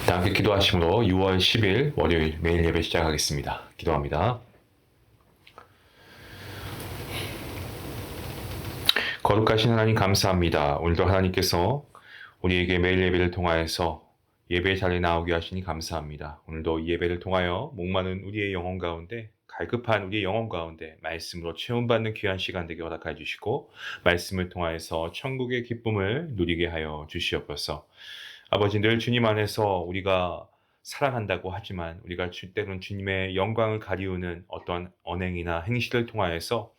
다 함께 기도하심으로 6월 10일 월요일 매일 예배 시작하겠습니다. 기도합니다. 거룩하신 하나님 감사합니다. 오늘도 하나님께서 우리에게 매일 예배를 통하여서 예배 자리에 나오게 하시니 감사합니다. 오늘도 이 예배를 통하여 목마른 우리의 영혼 가운데 갈급한 우리의 영혼 가운데 말씀으로 체험받는 귀한 시간 되게 허락하여 주시고 말씀을 통하여서 천국의 기쁨을 누리게 하여 주시옵소서. 아버지, 늘 주님 안에서 우리가 사랑한다고 하지만 우리가 때로는 주님의 영광을 가리우는 어떤 언행이나 행실을 통하여서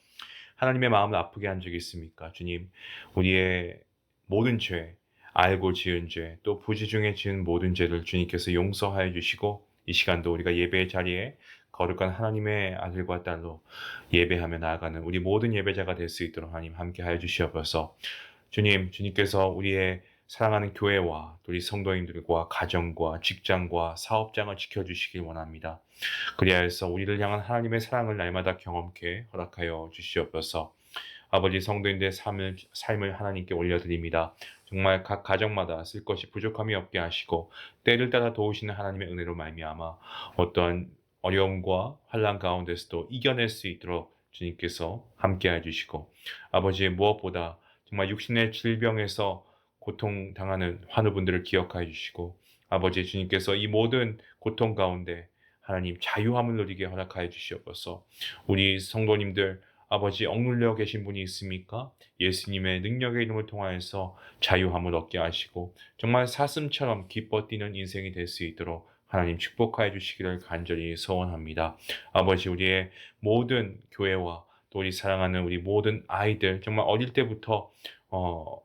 하나님의 마음을 아프게 한 적이 있습니까? 주님, 우리의 모든 죄, 알고 지은 죄, 또 부지 중에 지은 모든 죄를 주님께서 용서하여 주시고 이 시간도 우리가 예배의 자리에 거룩한 하나님의 아들과 딸로 예배하며 나아가는 우리 모든 예배자가 될 수 있도록 하나님 함께 하여 주시옵소서. 주님께서 우리의 사랑하는 교회와 또 우리 성도님들과 가정과 직장과 사업장을 지켜주시길 원합니다. 그리하여서 우리를 향한 하나님의 사랑을 날마다 경험케 허락하여 주시옵소서. 아버지, 성도인들의 삶을 하나님께 올려드립니다. 정말 각 가정마다 쓸 것이 부족함이 없게 하시고 때를 따라 도우시는 하나님의 은혜로 말미암아 어떠한 어려움과 환난 가운데서도 이겨낼 수 있도록 주님께서 함께해 주시고 아버지, 무엇보다 정말 육신의 질병에서 고통당하는 환우분들을 기억하여 주시고 아버지, 주님께서 이 모든 고통 가운데 하나님 자유함을 누리게 허락하여 주시옵소서. 우리 성도님들 아버지, 억눌려 계신 분이 있습니까? 예수님의 능력의 이름을 통하여서 자유함을 얻게 하시고 정말 사슴처럼 기뻐 뛰는 인생이 될 수 있도록 하나님 축복하여 주시기를 간절히 소원합니다. 아버지, 우리의 모든 교회와 또 우리 사랑하는 우리 모든 아이들 정말 어릴 때부터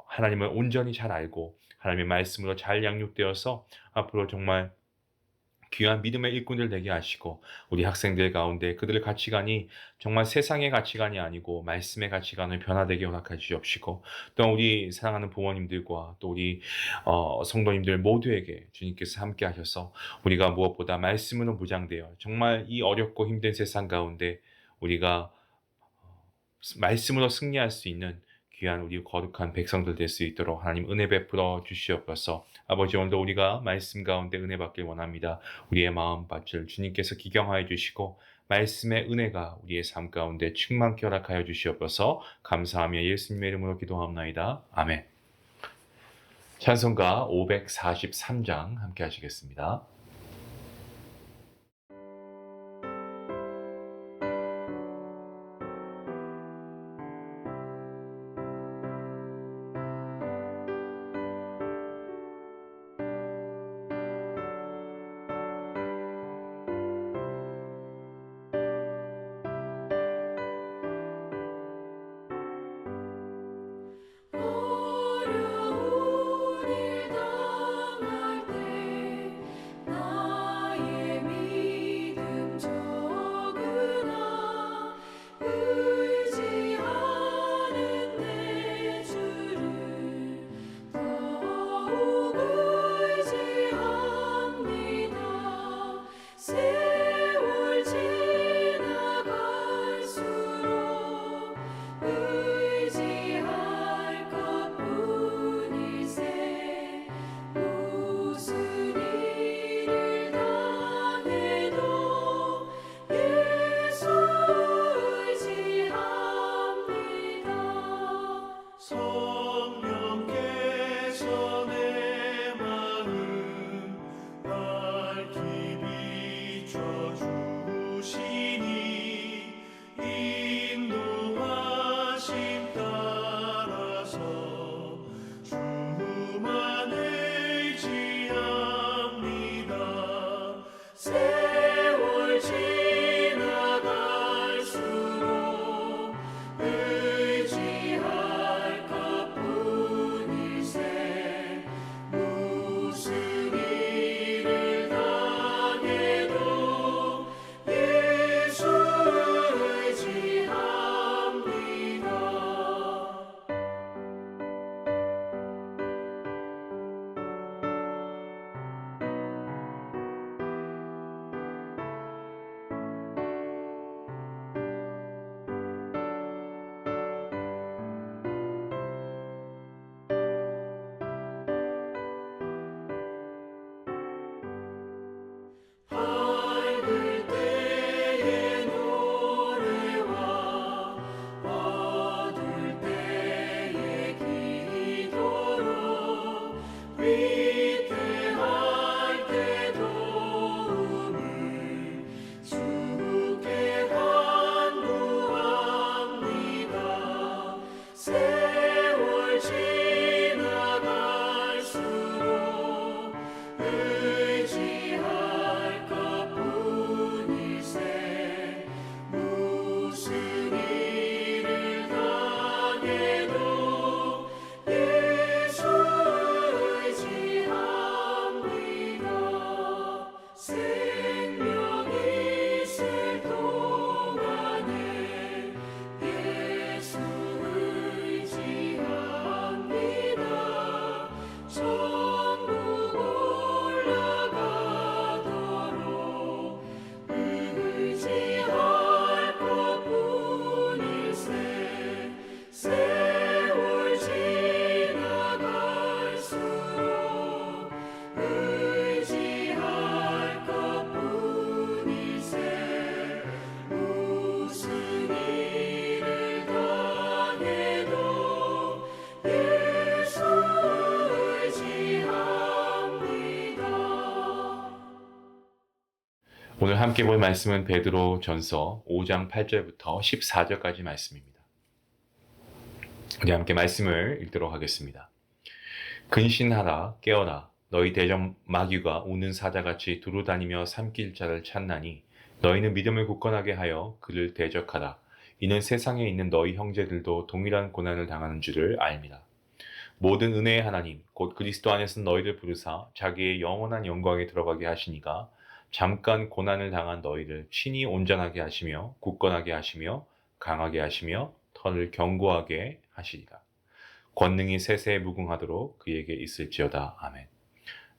하나님을 온전히 잘 알고 하나님의 말씀으로 잘 양육되어서 앞으로 정말 귀한 믿음의 일꾼들 되게 하시고 우리 학생들 가운데 그들의 가치관이 정말 세상의 가치관이 아니고 말씀의 가치관을 변화되게 허락해 주시옵시고 또 우리 사랑하는 부모님들과 또 우리 성도님들 모두에게 주님께서 함께 하셔서 우리가 무엇보다 말씀으로 무장되어 정말 이 어렵고 힘든 세상 가운데 우리가 말씀으로 승리할 수 있는 귀한 우리 거룩한 백성들 될 수 있도록 하나님 은혜 베풀어 주시옵소서. 아버지, 오늘도 우리가 말씀 가운데 은혜 받길 원합니다. 우리의 마음밭을 주님께서 기경하여 주시고 말씀의 은혜가 우리의 삶 가운데 충만케 허락하여 주시옵소서. 감사하며 예수님의 이름으로 기도하옵나이다. 아멘. 찬송가 543장 함께 하시겠습니다. 어려운 일 당할 때 오늘 함께 볼 말씀은 베드로전서 5장 8절부터 14절까지 말씀입니다. 우리 함께 말씀을 읽도록 하겠습니다. 근신하라 깨어라 너희 대적 마귀가 우는 사자같이 두루다니며 삼킬 자를 찾나니 너희는 믿음을 굳건하게 하여 그를 대적하라. 이는 세상에 있는 너희 형제들도 동일한 고난을 당하는 줄을 알미라. 모든 은혜의 하나님 곧 그리스도 안에서 너희를 부르사 자기의 영원한 영광에 들어가게 하시니가 잠깐 고난을 당한 너희를 친히 온전하게 하시며 굳건하게 하시며 강하게 하시며 털을 견고하게 하시리라. 권능이 세세에 무궁하도록 그에게 있을지어다. 아멘.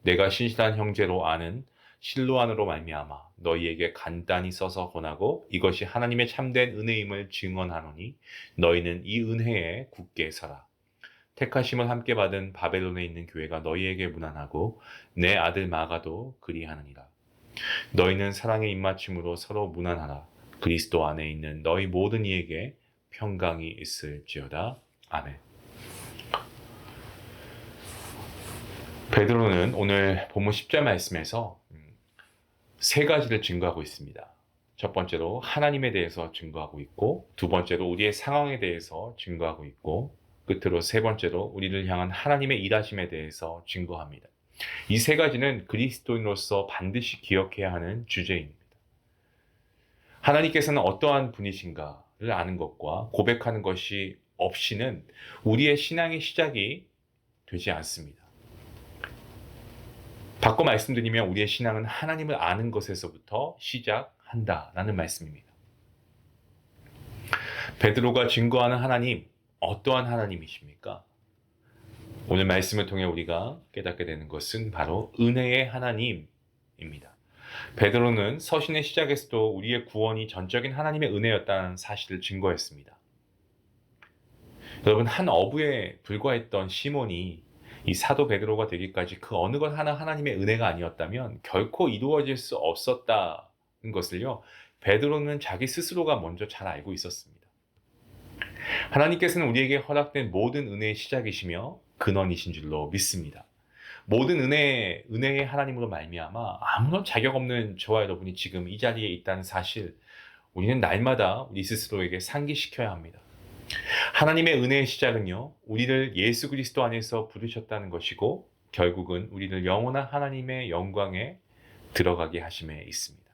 내가 신실한 형제로 아는 실로안으로 말미암아 너희에게 간단히 써서 권하고 이것이 하나님의 참된 은혜임을 증언하노니 너희는 이 은혜에 굳게 서라. 택하심을 함께 받은 바벨론에 있는 교회가 너희에게 문안하고 내 아들 마가도 그리하느니라. 너희는 사랑의 입맞춤으로 서로 문안하라. 그리스도 안에 있는 너희 모든 이에게 평강이 있을지어다. 아멘. 베드로는 오늘 본문 10절 말씀에서 세 가지를 증거하고 있습니다. 첫 번째로 하나님에 대해서 증거하고 있고, 두 번째로 우리의 상황에 대해서 증거하고 있고, 끝으로 세 번째로 우리를 향한 하나님의 일하심에 대해서 증거합니다. 이 세 가지는 그리스도인으로서 반드시 기억해야 하는 주제입니다. 하나님께서는 어떠한 분이신가를 아는 것과 고백하는 것이 없이는 우리의 신앙의 시작이 되지 않습니다. 바꿔 말씀드리면 우리의 신앙은 하나님을 아는 것에서부터 시작한다라는 말씀입니다. 베드로가 증거하는 하나님, 어떠한 하나님이십니까? 오늘 말씀을 통해 우리가 깨닫게 되는 것은 바로 은혜의 하나님입니다. 베드로는 서신의 시작에서도 우리의 구원이 전적인 하나님의 은혜였다는 사실을 증거했습니다. 여러분, 한 어부에 불과했던 시몬이 이 사도 베드로가 되기까지 그 어느 것 하나 하나님의 은혜가 아니었다면 결코 이루어질 수 없었다는 것을요, 베드로는 자기 스스로가 먼저 잘 알고 있었습니다. 하나님께서는 우리에게 허락된 모든 은혜의 시작이시며 근원이신 줄로 믿습니다. 모든 은혜의 하나님으로 말미암아 아무런 자격 없는 저와 여러분이 지금 이 자리에 있다는 사실, 우리는 날마다 우리 스스로에게 상기시켜야 합니다. 하나님의 은혜의 시작은요, 우리를 예수 그리스도 안에서 부르셨다는 것이고 결국은 우리를 영원한 하나님의 영광에 들어가게 하심에 있습니다.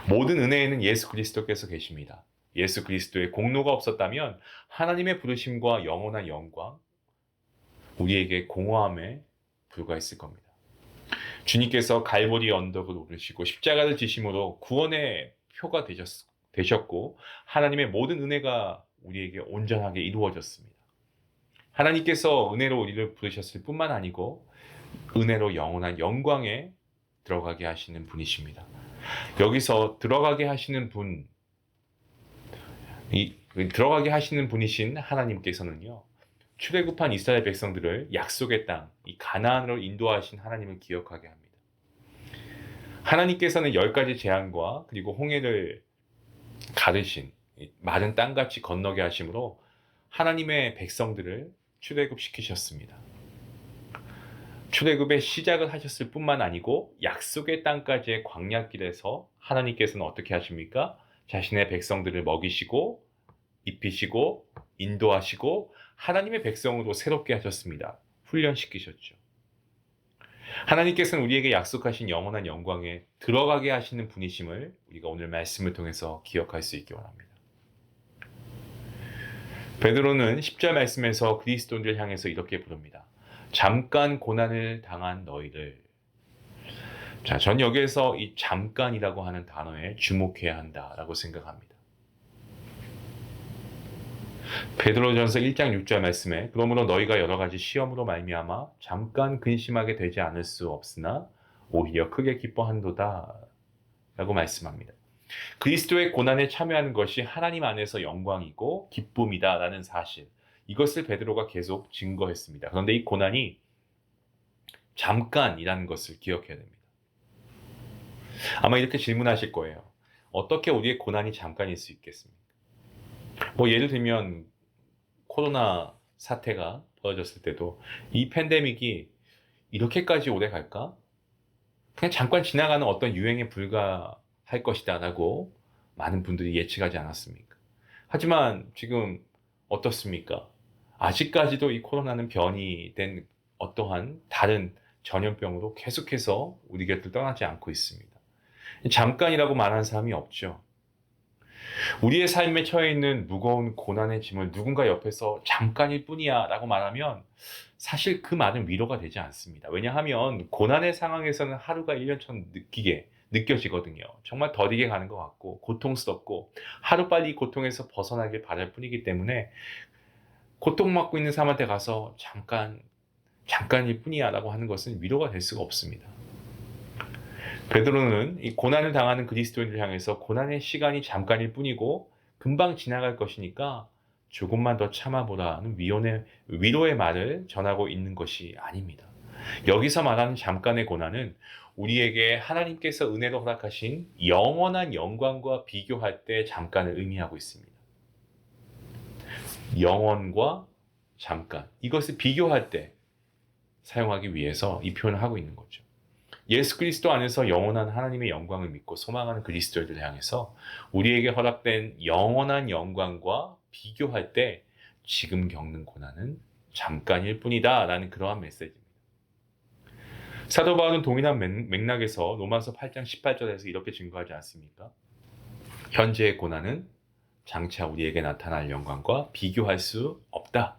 모든 은혜에는 예수 그리스도께서 계십니다. 예수 그리스도의 공로가 없었다면 하나님의 부르심과 영원한 영광, 우리에게 공허함에 불과했을 겁니다. 주님께서 갈보리 언덕을 오르시고 십자가를 지심으로 구원의 표가 되셨고 하나님의 모든 은혜가 우리에게 온전하게 이루어졌습니다. 하나님께서 은혜로 우리를 부르셨을 뿐만 아니고 은혜로 영원한 영광에 들어가게 하시는 분이십니다. 여기서 들어가게 하시는 분이신 하나님께서는요, 출애굽한 이스라엘 백성들을 약속의 땅, 이 가나안으로 인도하신 하나님을 기억하게 합니다. 하나님께서는 10가지 재앙과 그리고 홍해를 가르신 마른 땅같이 건너게 하심으로 하나님의 백성들을 출애굽시키셨습니다. 출애굽의 시작을 하셨을 뿐만 아니고 약속의 땅까지의 광야길에서 하나님께서는 어떻게 하십니까? 자신의 백성들을 먹이시고 입히시고 인도하시고 하나님의 백성으로 새롭게 하셨습니다. 훈련시키셨죠. 하나님께서는 우리에게 약속하신 영원한 영광에 들어가게 하시는 분이심을 우리가 오늘 말씀을 통해서 기억할 수 있기 원합니다. 베드로는 10절 말씀에서 그리스도인들을 향해서 이렇게 부릅니다. 잠깐 고난을 당한 너희를. 자, 전 여기에서 이 잠깐이라고 하는 단어에 주목해야 한다라고 생각합니다. 베드로전서 1장 6절 말씀에 그러므로 너희가 여러 가지 시험으로 말미암아 잠깐 근심하게 되지 않을 수 없으나 오히려 크게 기뻐한도다 라고 말씀합니다. 그리스도의 고난에 참여하는 것이 하나님 안에서 영광이고 기쁨이다 라는 사실, 이것을 베드로가 계속 증거했습니다. 그런데 이 고난이 잠깐이라는 것을 기억해야 됩니다. 아마 이렇게 질문하실 거예요. 어떻게 우리의 고난이 잠깐일 수 있겠습니까? 예를 들면 코로나 사태가 벌어졌을 때도 이 팬데믹이 이렇게까지 오래 갈까? 그냥 잠깐 지나가는 어떤 유행에 불과할 것이다라고 많은 분들이 예측하지 않았습니까? 하지만 지금 어떻습니까? 아직까지도 이 코로나는 변이된 어떠한 다른 전염병으로 계속해서 우리 곁을 떠나지 않고 있습니다. 잠깐이라고 말하는 사람이 없죠. 우리의 삶에 처해 있는 무거운 고난의 짐을 누군가 옆에서 잠깐일 뿐이야 라고 말하면 사실 그 말은 위로가 되지 않습니다. 왜냐하면 고난의 상황에서는 하루가 1년처럼 느껴지거든요. 정말 더디게 가는 것 같고 고통스럽고 하루빨리 이 고통에서 벗어나길 바랄 뿐이기 때문에 고통받고 있는 사람한테 가서 잠깐일 뿐이야 라고 하는 것은 위로가 될 수가 없습니다. 베드로는 이 고난을 당하는 그리스도인을 향해서 고난의 시간이 잠깐일 뿐이고 금방 지나갈 것이니까 조금만 더 참아보라는 위로의 말을 전하고 있는 것이 아닙니다. 여기서 말하는 잠깐의 고난은 우리에게 하나님께서 은혜로 허락하신 영원한 영광과 비교할 때 잠깐을 의미하고 있습니다. 영원과 잠깐, 이것을 비교할 때 사용하기 위해서 이 표현을 하고 있는 거죠. 예수 그리스도 안에서 영원한 하나님의 영광을 믿고 소망하는 그리스도인들을 향해서 우리에게 허락된 영원한 영광과 비교할 때 지금 겪는 고난은 잠깐일 뿐이다 라는 그러한 메시지입니다. 사도 바울은 동일한 맥락에서 로마서 8장 18절에서 이렇게 증거하지 않습니까? 현재의 고난은 장차 우리에게 나타날 영광과 비교할 수 없다.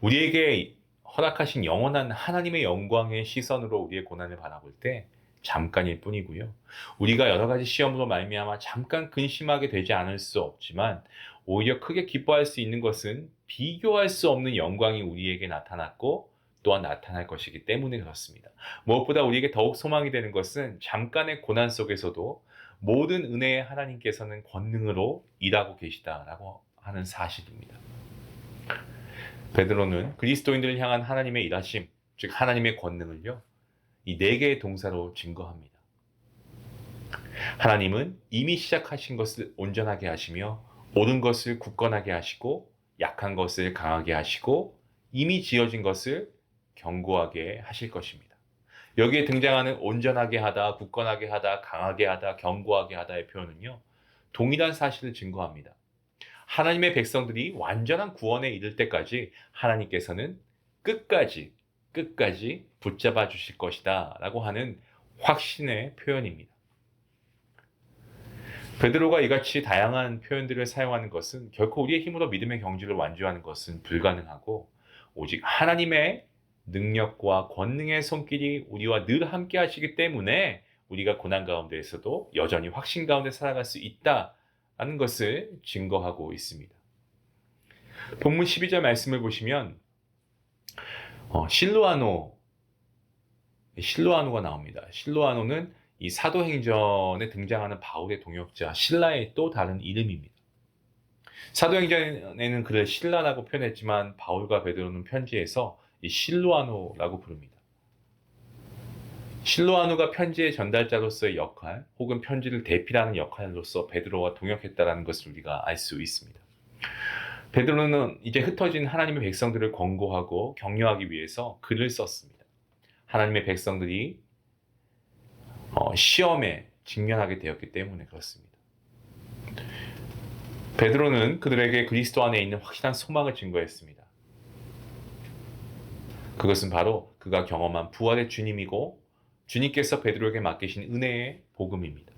우리에게 허락하신 영원한 하나님의 영광의 시선으로 우리의 고난을 바라볼 때 잠깐일 뿐이고요. 우리가 여러 가지 시험으로 말미암아 잠깐 근심하게 되지 않을 수 없지만 오히려 크게 기뻐할 수 있는 것은 비교할 수 없는 영광이 우리에게 나타났고 또한 나타날 것이기 때문에 그렇습니다. 무엇보다 우리에게 더욱 소망이 되는 것은 잠깐의 고난 속에서도 모든 은혜의 하나님께서는 권능으로 일하고 계시다라고 하는 사실입니다. 베드로는 그리스도인들을 향한 하나님의 일하심, 즉 하나님의 권능을요, 이 4개의 동사로 증거합니다. 하나님은 이미 시작하신 것을 온전하게 하시며 옳은 것을 굳건하게 하시고 약한 것을 강하게 하시고 이미 지어진 것을 견고하게 하실 것입니다. 여기에 등장하는 온전하게 하다, 굳건하게 하다, 강하게 하다, 견고하게 하다의 표현은요, 동일한 사실을 증거합니다. 하나님의 백성들이 완전한 구원에 이를 때까지 하나님께서는 끝까지 붙잡아 주실 것이다 라고 하는 확신의 표현입니다. 베드로가 이같이 다양한 표현들을 사용하는 것은 결코 우리의 힘으로 믿음의 경지를 완주하는 것은 불가능하고 오직 하나님의 능력과 권능의 손길이 우리와 늘 함께 하시기 때문에 우리가 고난 가운데에서도 여전히 확신 가운데 살아갈 수 있다라는 것을 증거하고 있습니다. 본문 12절 말씀을 보시면 실로아노가 나옵니다. 실로아노는 이 사도행전에 등장하는 바울의 동역자 실라의 또 다른 이름입니다. 사도행전에는 그를 실라라고 표현했지만 바울과 베드로는 편지에서 이 실로아노라고 부릅니다. 실로아노가 편지의 전달자로서의 역할 혹은 편지를 대필하는 역할로서 베드로와 동역했다는 것을 우리가 알 수 있습니다. 베드로는 이제 흩어진 하나님의 백성들을 권고하고 격려하기 위해서 글을 썼습니다. 하나님의 백성들이 시험에 직면하게 되었기 때문에 그렇습니다. 베드로는 그들에게 그리스도 안에 있는 확실한 소망을 증거했습니다. 그것은 바로 그가 경험한 부활의 주님이고 주님께서 베드로에게 맡기신 은혜의 복음입니다.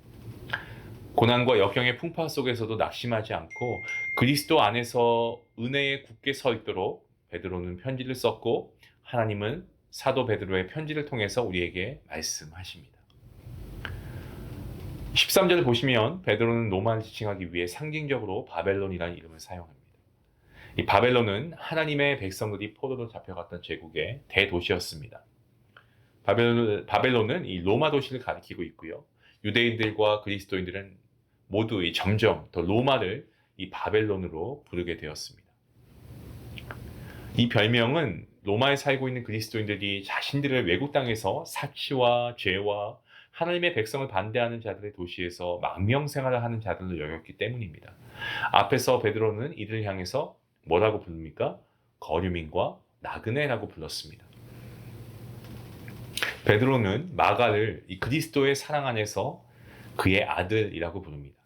고난과 역경의 풍파 속에서도 낙심하지 않고 그리스도 안에서 은혜에 굳게 서 있도록 베드로는 편지를 썼고 하나님은 사도 베드로의 편지를 통해서 우리에게 말씀하십니다. 13절 보시면 베드로는 로마를 지칭하기 위해 상징적으로 바벨론이라는 이름을 사용합니다. 이 바벨론은 하나님의 백성들이 포로로 잡혀갔던 제국의 대도시였습니다. 바벨론은 이 로마 도시를 가리키고 있고요. 유대인들과 그리스도인들은 모두 점점 더 로마를 이 바벨론으로 부르게 되었습니다. 이 별명은 로마에 살고 있는 그리스도인들이 자신들을 외국 땅에서 사치와 죄와 하나님의 백성을 반대하는 자들의 도시에서 망명생활을 하는 자들로 여겼기 때문입니다. 앞에서 베드로는 이들을 향해서 뭐라고 부릅니까? 거류민과 나그네라고 불렀습니다. 베드로는 마가를 이 그리스도의 사랑 안에서 그의 아들이라고 부릅니다.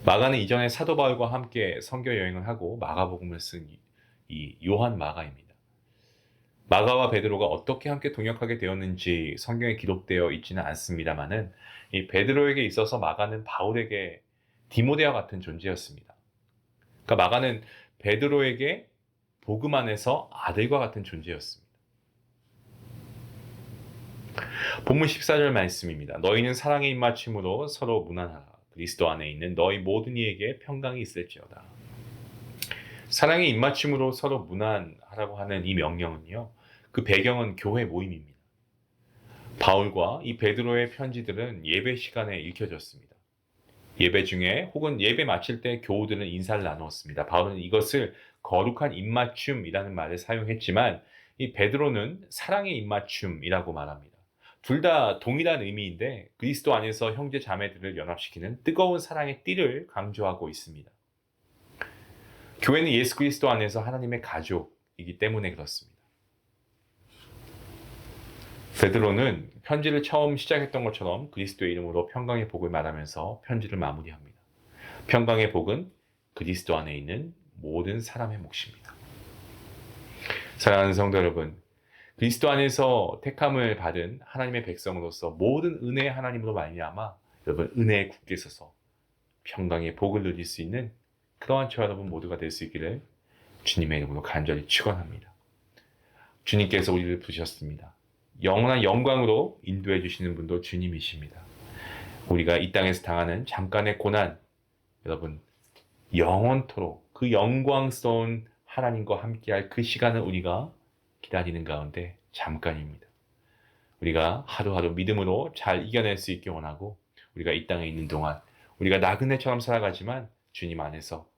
마가는 이전에 사도 바울과 함께 선교 여행을 하고 마가복음을 쓴 이 요한 마가입니다. 마가와 베드로가 어떻게 함께 동역하게 되었는지 성경에 기록되어 있지는 않습니다만은 이 베드로에게 있어서 마가는 바울에게 디모데와 같은 존재였습니다. 그러니까 마가는 베드로에게 복음 안에서 아들과 같은 존재였습니다. 본문 14절 말씀입니다. 너희는 사랑의 입맞춤으로 서로 문안하라. 그리스도 안에 있는 너희 모든 이에게 평강이 있을지어다. 사랑의 입맞춤으로 서로 문안하라고 하는 이 명령은요, 그 배경은 교회 모임입니다. 바울과 이 베드로의 편지들은 예배 시간에 읽혀졌습니다. 예배 중에 혹은 예배 마칠 때 교우들은 인사를 나누었습니다. 바울은 이것을 거룩한 입맞춤이라는 말을 사용했지만 이 베드로는 사랑의 입맞춤이라고 말합니다. 둘 다 동일한 의미인데 그리스도 안에서 형제 자매들을 연합시키는 뜨거운 사랑의 띠를 강조하고 있습니다. 교회는 예수 그리스도 안에서 하나님의 가족이기 때문에 그렇습니다. 베드로는 편지를 처음 시작했던 것처럼 그리스도의 이름으로 평강의 복을 말하면서 편지를 마무리합니다. 평강의 복은 그리스도 안에 있는 모든 사람의 몫입니다. 사랑하는 성도 여러분, 그리스도 안에서 택함을 받은 하나님의 백성으로서 모든 은혜의 하나님으로 말미암아 여러분 은혜에 굳게 서서 평강의 복을 누릴 수 있는 그러한 저와 여러분 모두가 될 수 있기를 주님의 이름으로 간절히 축원합니다. 주님께서 우리를 부르셨습니다. 영원한 영광으로 인도해 주시는 분도 주님이십니다. 우리가 이 땅에서 당하는 잠깐의 고난, 여러분 영원토록 그 영광스러운 하나님과 함께할 그 시간을 우리가 기다리는 가운데 잠깐입니다. 우리가 하루하루 믿음으로 잘 이겨낼 수 있게 원하고 우리가 이 땅에 있는 동안 우리가 나그네처럼 살아가지만 주님 안에서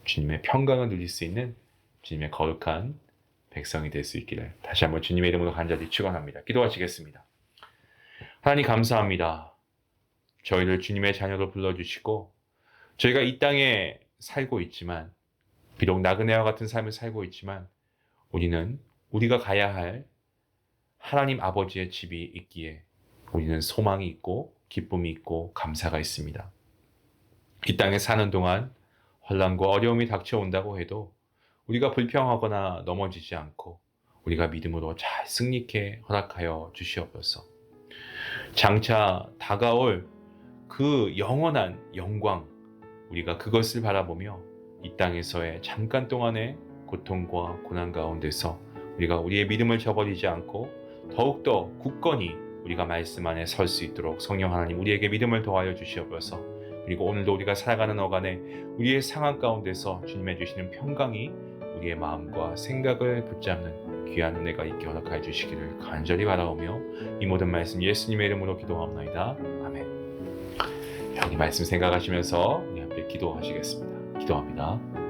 주님의 평강을 누릴 수 있는 주님의 거룩한 백성이 될 수 있기를 다시 한번 주님의 이름으로 간절히 축원합니다. 기도하시겠습니다. 하나님 감사합니다. 저희를 주님의 자녀로 불러주시고 저희가 이 땅에 살고 있지만 비록 나그네와 같은 삶을 살고 있지만 우리는 우리가 가야 할 하나님 아버지의 집이 있기에 우리는 소망이 있고 기쁨이 있고 감사가 있습니다. 이 땅에 사는 동안 혼란과 어려움이 닥쳐온다고 해도 우리가 불평하거나 넘어지지 않고 우리가 믿음으로 잘 승리케 허락하여 주시옵소서. 장차 다가올 그 영원한 영광, 우리가 그것을 바라보며 이 땅에서의 잠깐 동안의 고통과 고난 가운데서 우리가 우리의 믿음을 저버리지 않고 더욱더 굳건히 우리가 말씀 안에 설 수 있도록 성령 하나님 우리에게 믿음을 더하여 주시옵소서. 그리고 오늘도 우리가 살아가는 어간에 우리의 상황 가운데서 주님의 주시는 평강이 우리의 마음과 생각을 붙잡는 귀한 은혜가 있게 허락하여 주시기를 간절히 바라오며 이 모든 말씀 예수님의 이름으로 기도합나이다. 아멘. 여기 말씀 생각하시면서 우리 함께 기도하시겠습니다. 기도합니다.